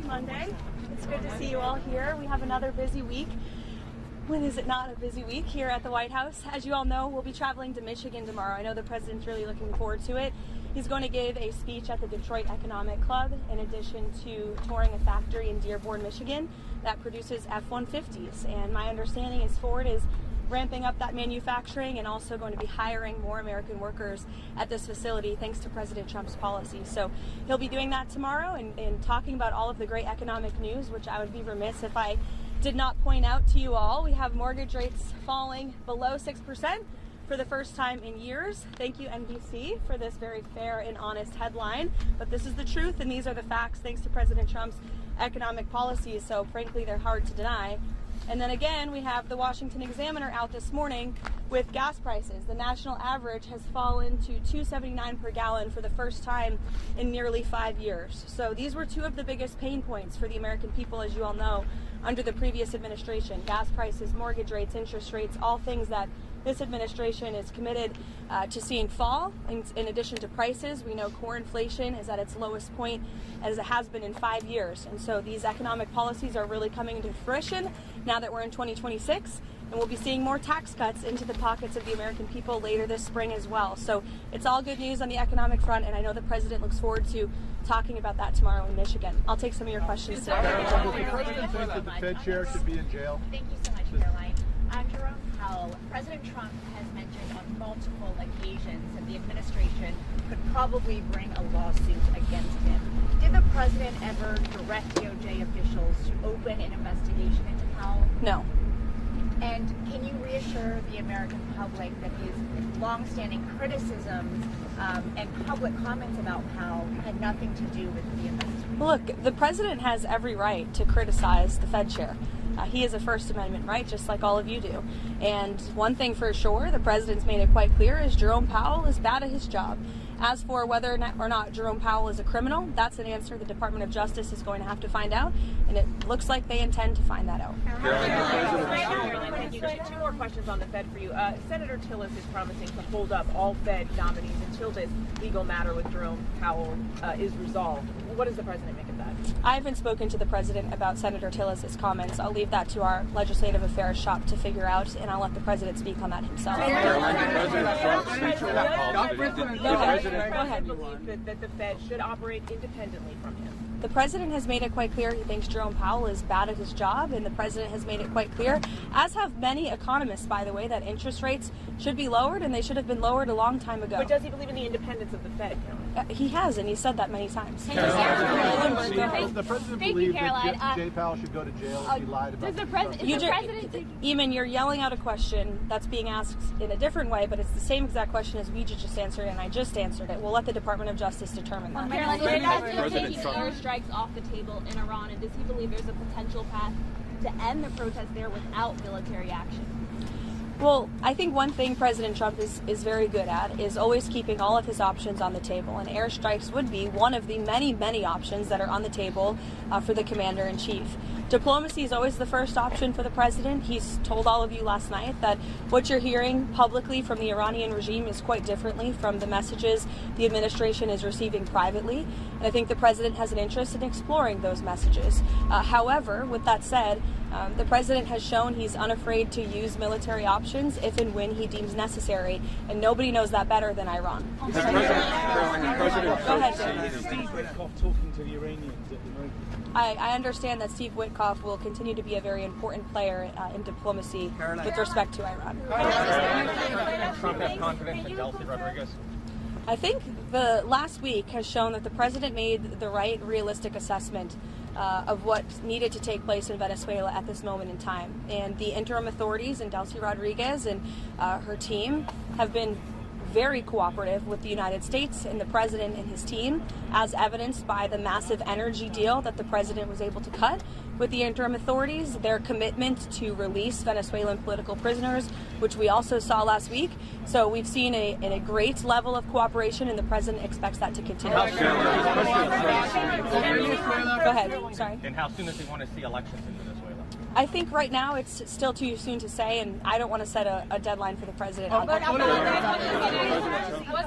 Monday. It's good to see you all here. We have another busy week. When is it not a busy week here at the White House? As you all know, we'll be traveling to Michigan tomorrow. I know the president's really looking forward to it. He's going to give a speech at the Detroit Economic Club, in addition to touring a factory in Dearborn, Michigan that produces F-150s. And my understanding is Ford is ramping up that manufacturing and also going to be hiring more American workers at this facility thanks to President Trump's policy. So he'll be doing that tomorrow and talking about all of the great economic news, which I would be remiss if I did not point out to you all. We have mortgage rates falling below 6% for the first time in years. Thank you, NBC, for this very fair and honest headline. But this is the truth, and these are the facts thanks to President Trump's economic policies. So frankly, they're hard to deny. And then again, we have the Washington Examiner out this morning with gas prices. The national average has fallen to $2.79 per gallon for the first time in nearly 5 years. So these were two of the biggest pain points for the American people, as you all know, under the previous administration. Gas prices, mortgage rates, interest rates, all things that this administration is committed to seeing fall. In addition to prices, we know core inflation is at its lowest point as it has been in 5 years. And so these economic policies are really coming into fruition now that we're in 2026. And we'll be seeing more tax cuts into the pockets of the American people later this spring as well. So it's all good news on the economic front, and I know the president looks forward to talking about that tomorrow in Michigan. I'll take some of your questions today. Does the president think that the Fed chair should be in jail? Thank you so much, Caroline. Jerome Powell, President Trump has mentioned on multiple occasions that the administration could probably bring a lawsuit against him. Did the president ever direct DOJ officials to open an investigation into Powell? No. And can you reassure the American public that his longstanding criticisms and public comments about Powell had nothing to do with the investigation? Look, the president has every right to criticize the Fed chair. He has a First Amendment right, just like all of you do. And one thing for sure, the president's made it quite clear, is Jerome Powell is bad at his job. As for whether or not Jerome Powell is a criminal, that's an answer the Department of Justice is going to have to find out, and it looks like they intend to find that out. Caroline, thank you. Two more questions on the Fed for you. Senator Tillis is promising to hold up all Fed nominees until this legal matter with Jerome Powell is resolved. What does the president make of that? I haven't spoken to the president about Senator Tillis' comments. I'll leave that to our legislative affairs shop to figure out, and I'll let the president speak on that himself. Caroline, Go ahead. Believe that the Fed should operate independently from him. The president has made it quite clear he thinks Jerome Powell is bad at his job, and the president has made it quite clear, as have many economists, by the way, that interest rates should be lowered, and they should have been lowered a long time ago. But does he believe in the independence of the Fed, Caroline? He has, and he's said that many times. Does the president believe that Jay Powell should go to jail if he lied about Eamon, you're yelling out a question that's being asked in a different way, but it's the same exact question as we just answered, and I just answered it. We'll let the Department of Justice determine that. Caroline, is airstrikes off the table in Iran, and does he believe there's a potential path to end the protest there without military action? Well, I think one thing President Trump is very good at is always keeping all of his options on the table, and airstrikes would be one of the many, many options that are on the table for the commander-in-chief. Diplomacy is always the first option for the president. He's told all of you last night that what you're hearing publicly from the Iranian regime is quite differently from the messages the administration is receiving privately, and I think the president has an interest in exploring those messages. However, with that said, the president has shown he's unafraid to use military options if and when he deems necessary, and nobody knows that better than Iran. Go ahead, Jim. Steve Witkoff talking to the Iranians at the moment. I understand that Steve Witkoff will continue to be a very important player in diplomacy with respect to Iran. Trump has confidence in Delcy Rodriguez? I think the last week has shown that the president made the right, realistic assessment of what needed to take place in Venezuela at this moment in time. And the interim authorities and Delcy Rodriguez and her team have been very cooperative with the United States and the president and his team, as evidenced by the massive energy deal that the president was able to cut with the interim authorities, their commitment to release Venezuelan political prisoners, which we also saw last week. So we've seen a great level of cooperation, and the president expects that to continue. Go ahead. Sorry. And how soon does he want to see elections in Venezuela? I think right now it's still too soon to say, and I don't want to set a deadline for the president. What's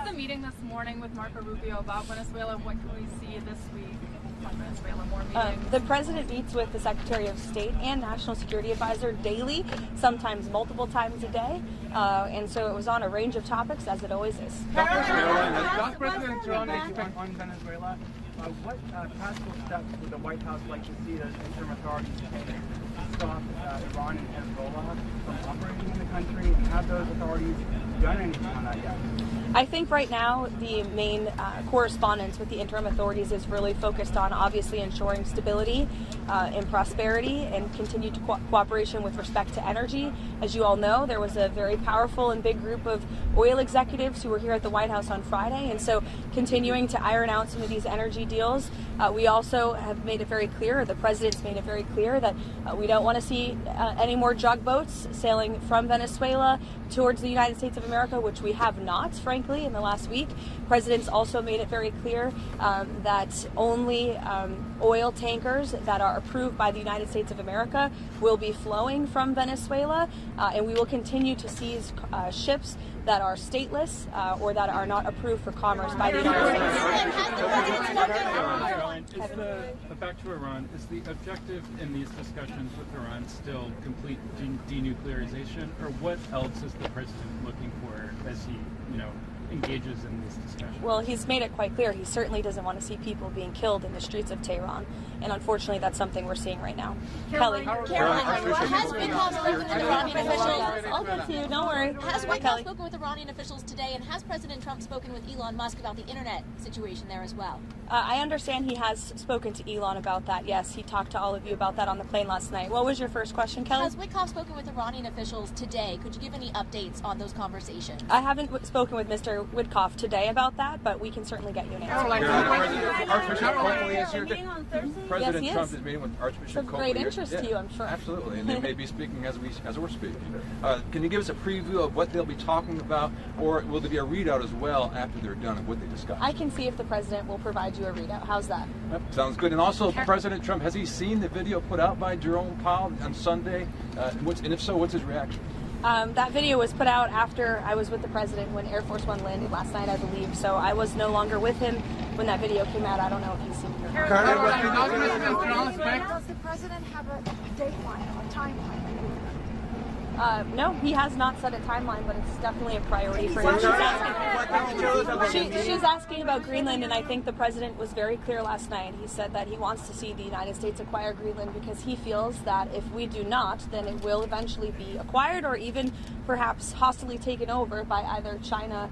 the meeting this morning with Marco Rubio about Venezuela? What can we see this week? on Venezuela? More meetings? The president meets with the Secretary of State and National Security Advisor daily, sometimes multiple times a day, and so it was on a range of topics, as it always is. Does President Trump expect on Venezuela? What practical steps would the White House like to see the interim authorities take to stop Iran and Hezbollah from operating in the country, and have those authorities done anything on that yet? I think right now the main correspondence with the interim authorities is really focused on obviously ensuring stability and prosperity and continued cooperation with respect to energy. As you all know, there was a very powerful and big group of oil executives who were here at the White House on Friday, and so continuing to iron out some of these energy deals. We also have made it very clear, the president's made it very clear, that we don't want to see any more drug boats sailing from Venezuela towards the United States of America, which we have not, frankly, in the last week. President's also made it very clear that only oil tankers that are approved by the United States of America will be flowing from Venezuela, and we will continue to seize ships that are stateless or that are not approved for commerce by the United States. Back to Iran, is the objective in these discussions with Iran still complete denuclearization, or what else is the president looking for as he, engages in these discussions? Well, he's made it quite clear he certainly doesn't want to see people being killed in the streets of Tehran, and unfortunately that's something we're seeing right now. Caroline, has White House spoken with Iranian officials? I'll get to you, don't worry. Has White House spoken with Iranian officials today, and has President Trump spoken with Elon Musk about the internet situation there as well? I understand he has spoken to Elon about that, yes. He talked to all of you about that on the plane last night. What was your first question, Kelly? Has White House spoken with Iranian officials today? Could you give any updates on those conversations? I haven't spoken with Mr. Witkoff today about that, but we can certainly get you an answer. Archbishop Coakley is here. President Yes, Trump is meeting with Archbishop Coakley. It's of great interest to you, I'm sure. Absolutely, and they may be speaking as we're speaking. Can you give us a preview of what they'll be talking about, or will there be a readout as well after they're done of what they discuss? I can see if the president will provide you a readout. How's that? Yep, sounds good. And also, President Trump, has he seen the video put out by Jerome Powell on Sunday? And if so, what's his reaction? That video was put out after I was with the president when Air Force One landed last night, I believe. So I was no longer with him when that video came out. I don't know if he's seen it. Does the president have a dateline or a timeline? No, he has not set a timeline, but it's definitely a priority for him. She's asking about Greenland, and I think the president was very clear last night. He said that he wants to see the United States acquire Greenland because he feels that if we do not, then it will eventually be acquired or even perhaps hostily taken over by either China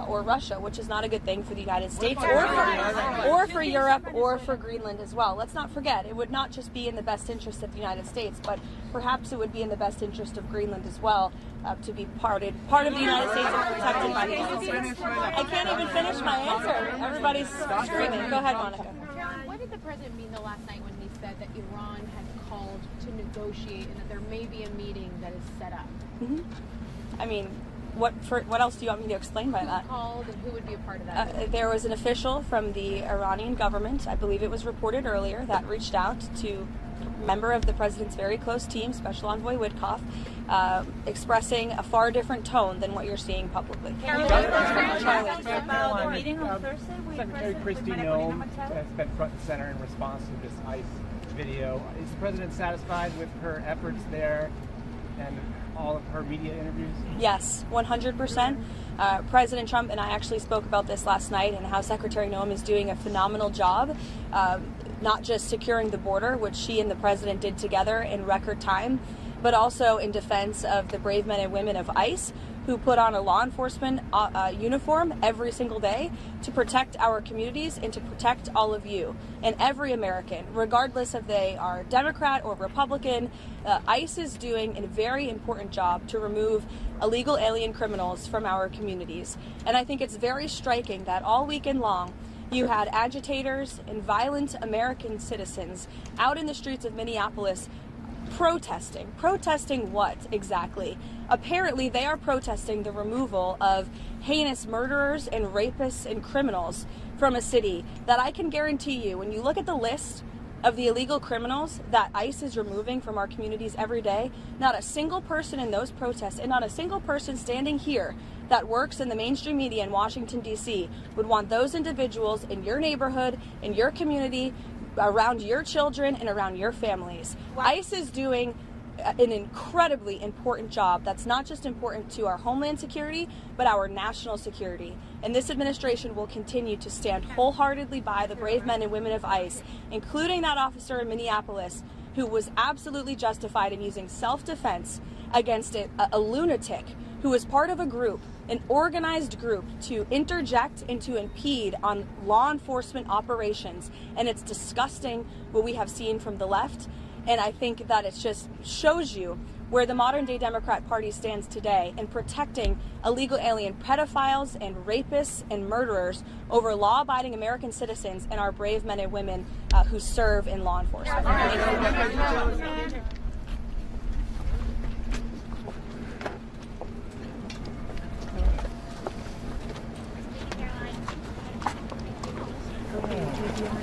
or Russia, which is not a good thing for the United States or for Europe or for Greenland as well. Let's not forget, it would not just be in the best interest of the United States, but perhaps it would be in the best interest of Greenland as well to be part of the United States and protected by the United States. I can't even finish my answer. Everybody's screaming. Go ahead, Monica. What did the president mean though last night when he said that Iran had called to negotiate and that there may be a meeting that is set up? I mean, what else do you want me to explain by that? Who called and who would be a part of that? There was an official from the Iranian government, I believe it was reported earlier, that reached out to a member of the president's very close team, Special Envoy Witkoff, expressing a far different tone than what you're seeing publicly. Secretary Kristi Noem has been front and center in response to this ICE video. Is the president satisfied with her efforts there and all of her media interviews? Yes, 100%. President Trump and I actually spoke about this last night and how Secretary Noem is doing a phenomenal job, not just securing the border, which she and the president did together in record time, but also in defense of the brave men and women of ICE who put on a law enforcement uniform every single day to protect our communities and to protect all of you and every American, regardless if they are Democrat or Republican. ICE is doing a very important job to remove illegal alien criminals from our communities. And I think it's very striking that all weekend long, you had agitators and violent American citizens out in the streets of Minneapolis protesting. Protesting what exactly? Apparently they are protesting the removal of heinous murderers and rapists and criminals from a city that I can guarantee you, when you look at the list of the illegal criminals that ICE is removing from our communities every day, not a single person in those protests and not a single person standing here that works in the mainstream media in Washington, D.C. would want those individuals in your neighborhood, in your community, around your children and around your families. ICE is doing an incredibly important job that's not just important to our homeland security, but our national security. And this administration will continue to stand wholeheartedly by the brave men and women of ICE, including that officer in Minneapolis who was absolutely justified in using self-defense against a lunatic who was part of a group, an organized group, to interject and to impede on law enforcement operations. And it's disgusting what we have seen from the left. And I think that it just shows you where the modern day Democrat Party stands today in protecting illegal alien pedophiles and rapists and murderers over law-abiding American citizens and our brave men and women who serve in law enforcement. Thank you.